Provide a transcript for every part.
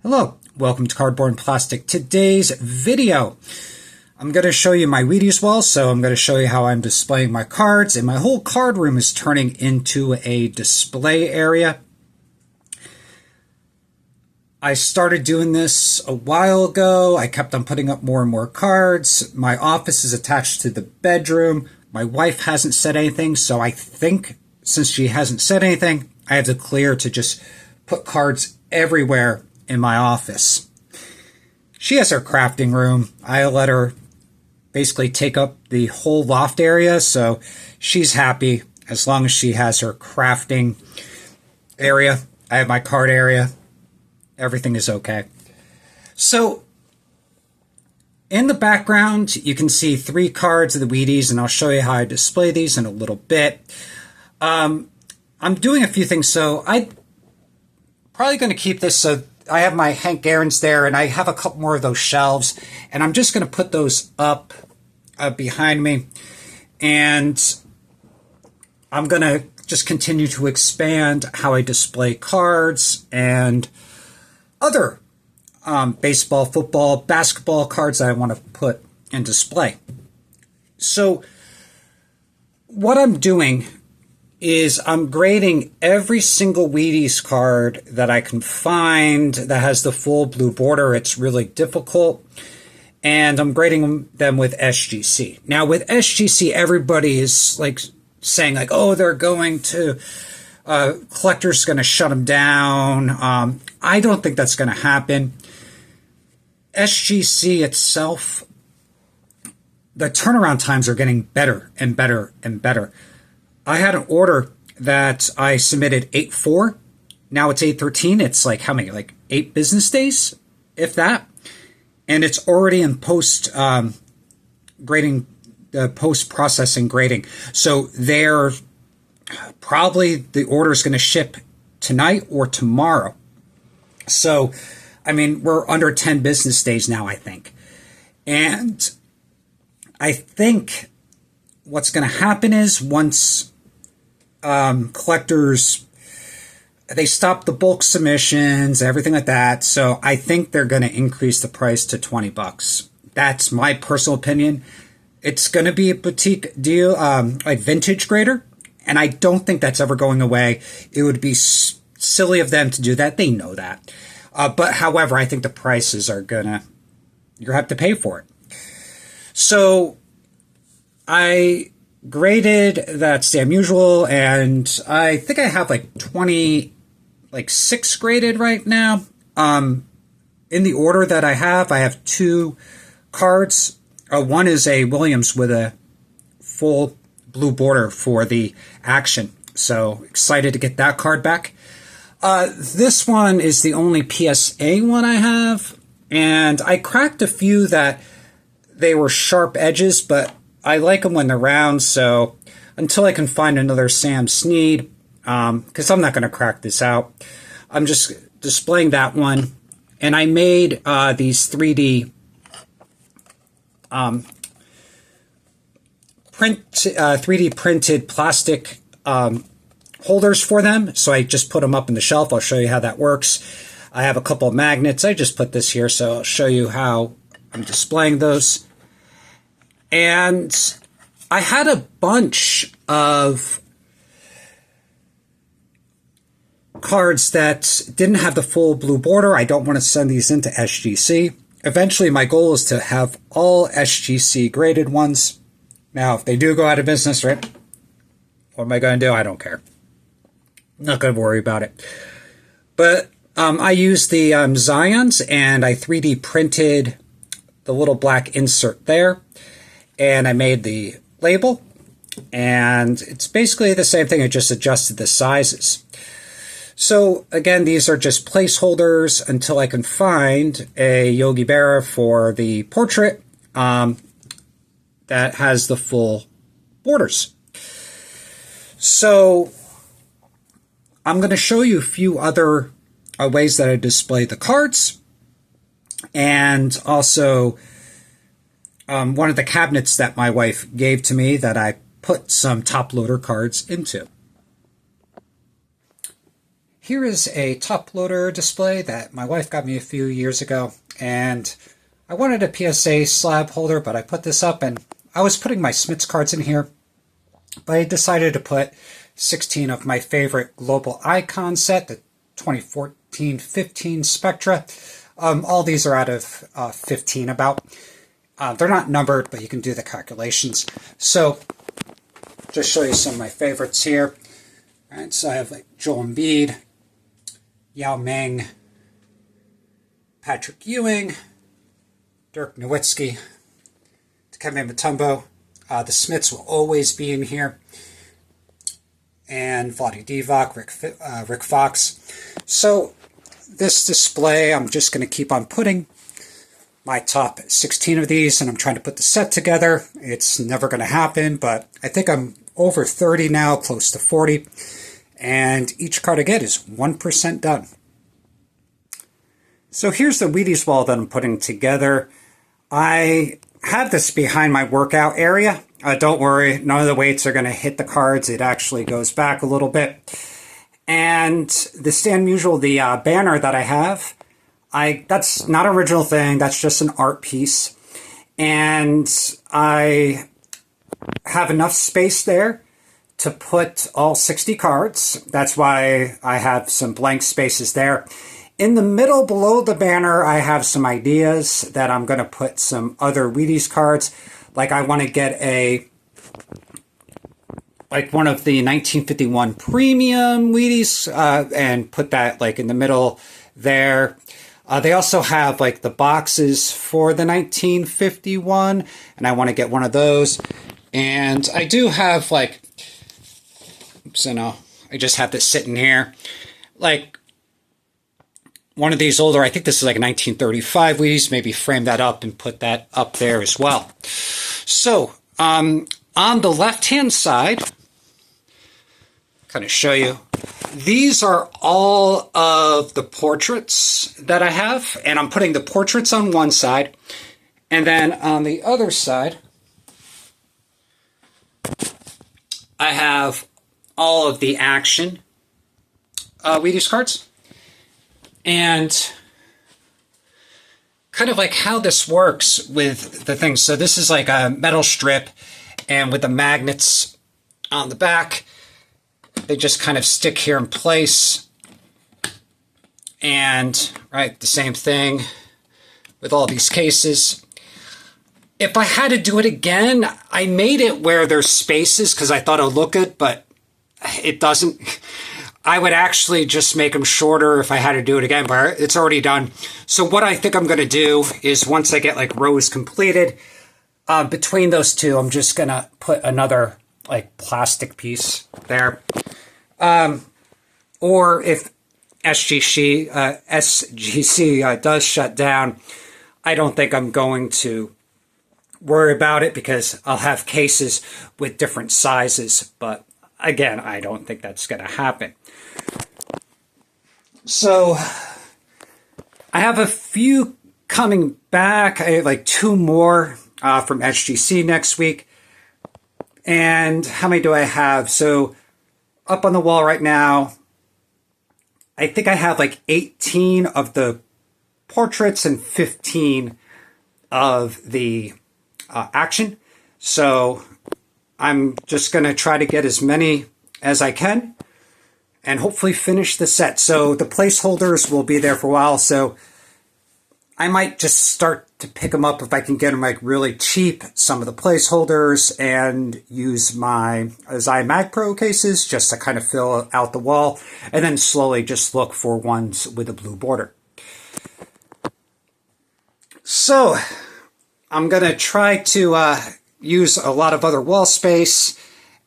Hello, welcome to Cardboard and Plastic. Today's video, I'm going to show you my Wheaties wall, so I'm going to show you how I'm displaying my cards, and my whole card room is turning into a display area. I started doing this a while ago. I kept on putting up more and more cards. My office is attached to the bedroom. My wife hasn't said anything, so I think since she hasn't said anything, I have the clear to just put cards everywhere in my office. She has her crafting room. I let her basically take up the whole loft area, so she's happy as long as she has her crafting area. I have my card area. Everything is okay. So in the background, you can see 3 cards of the Wheaties, and I'll show you how I display these in a little bit. I'm doing a few things, so I'm probably going to keep this so I have my Hank Aaron's there, and I have a couple more of those shelves, and I'm just going to put those up behind me, and I'm going to just continue to expand how I display cards and other baseball, football, basketball cards that I want to put and display. So what I'm doing is I'm grading every single Wheaties card that I can find that has the full blue border. It's really difficult. And I'm grading them with SGC. Now with SGC, everybody is like saying like, oh, they're going to, collectors going to shut them down. I don't think that's going to happen. SGC itself, the turnaround times are getting better and better and better. I had an order that I submitted 8/4. Now it's 8/13. It's like how many? Like 8 business days, if that. And it's already in post grading, post processing grading. So they're probably the order is going to ship tonight or tomorrow. So, I mean, we're under 10 business days now, I think. And I think what's going to happen is once collectors, they stop the bulk submissions, everything like that. So I think they're going to increase the price to $20. That's my personal opinion. It's going to be a boutique deal, like vintage grader. And I don't think that's ever going away. It would be silly of them to do that. They know that. But however, I think the prices are you're going to have to pay for it. So I graded that's damn usual, and I think I have like 6 graded right now. In the order that I have 2 cards. One is a Williams with a full blue border for the action. So excited to get that card back. This one is the only PSA one I have, and I cracked a few that they were sharp edges, but I like them when they're round, so until I can find another Sam Snead, because I'm not going to crack this out, I'm just displaying that one. And I made these 3D 3D printed plastic holders for them, so I just put them up in the shelf. I'll show you how that works. I have a couple of magnets. I just put this here, so I'll show you how I'm displaying those. And I had a bunch of cards that didn't have the full blue border. I don't want to send these into SGC. Eventually, my goal is to have all SGC graded ones. Now, if they do go out of business, right, what am I going to do? I don't care. I'm not going to worry about it. But I used the Zions, and I 3D printed the little black insert there. And I made the label, and it's basically the same thing. I just adjusted the sizes. So again, these are just placeholders until I can find a Yogi Berra for the portrait that has the full borders. So I'm going to show you a few other ways that I display the cards, and also one of the cabinets that my wife gave to me that I put some top loader cards into. Here is a top loader display that my wife got me a few years ago, and I wanted a PSA slab holder, but I put this up and I was putting my Smiths cards in here, but I decided to put 16 of my favorite global icon set, the 2014-15 Spectra. All these are out of 15 about. They're not numbered, but you can do the calculations. So just show you some of my favorites here. All right, so I have like Joel Embiid, Yao Ming, Patrick Ewing, Dirk Nowitzki, Dikembe Mutombo. The Smiths will always be in here. And Vlade Divac, Rick Fox. So this display, I'm just going to keep on putting my top 16 of these, and I'm trying to put the set together. It's never going to happen, but I think I'm over 30 now, close to 40, and each card I get is 1% done. So here's the Wheaties wall that I'm putting together. I have this behind my workout area. Don't worry, none of the weights are going to hit the cards. It actually goes back a little bit. And the Stan Musial, the banner that I have, that's not an original thing. That's just an art piece. And I have enough space there to put all 60 cards. That's why I have some blank spaces there. In the middle below the banner, I have some ideas that I'm going to put some other Wheaties cards. Like I want to get one of the 1951 premium Wheaties and put that like in the middle there. They also have like the boxes for the 1951, and I want to get one of those. And I do have like, oops, I just have this sitting here. Like one of these older, I think this is like a 1935 Wheaties, maybe frame that up and put that up there as well. So on the left-hand side, kind of show you, these are all of the portraits that I have, and I'm putting the portraits on one side, and then on the other side, I have all of the action Wheaties cards. And kind of like how this works with the things. So this is like a metal strip, and with the magnets on the back, they just kind of stick here in place. And, right, the same thing with all these cases. If I had to do it again, I made it where there's spaces because I thought it would look good, but it doesn't. I would actually just make them shorter if I had to do it again, but it's already done. So what I think I'm going to do is once I get like rows completed, between those two, I'm just going to put another like plastic piece there. Or if SGC does shut down, I don't think I'm going to worry about it because I'll have cases with different sizes. But again, I don't think that's going to happen. So I have a few coming back. I have like 2 more from SGC next week. And how many do I have? So up on the wall right now, I think I have like 18 of the portraits and 15 of the action. So I'm just going to try to get as many as I can and hopefully finish the set. So the placeholders will be there for a while. So I might just start to pick them up if I can get them like really cheap, some of the placeholders, and use my Xi Mag Pro cases just to kind of fill out the wall, and then slowly just look for ones with a blue border. So I'm going to try to use a lot of other wall space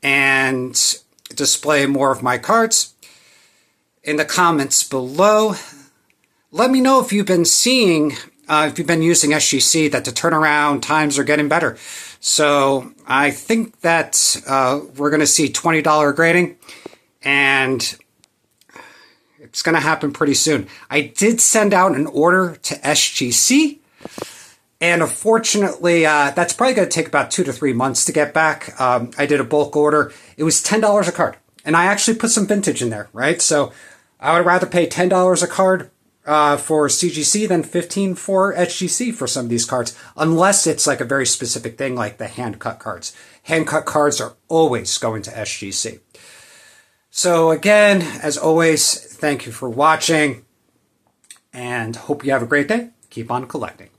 and display more of my cards. In the comments below, let me know if you've been seeing, if you've been using SGC, that the turnaround times are getting better. So I think that we're going to see $20 grading, and it's going to happen pretty soon. I did send out an order to SGC, and unfortunately, that's probably going to take about 2 to 3 months to get back. I did a bulk order. It was $10 a card, and I actually put some vintage in there, right? So I would rather pay $10 a card for CGC than 15 for SGC for some of these cards, unless it's like a very specific thing like the hand-cut cards. Hand-cut cards are always going to SGC. So again, as always, thank you for watching, and hope you have a great day. Keep on collecting.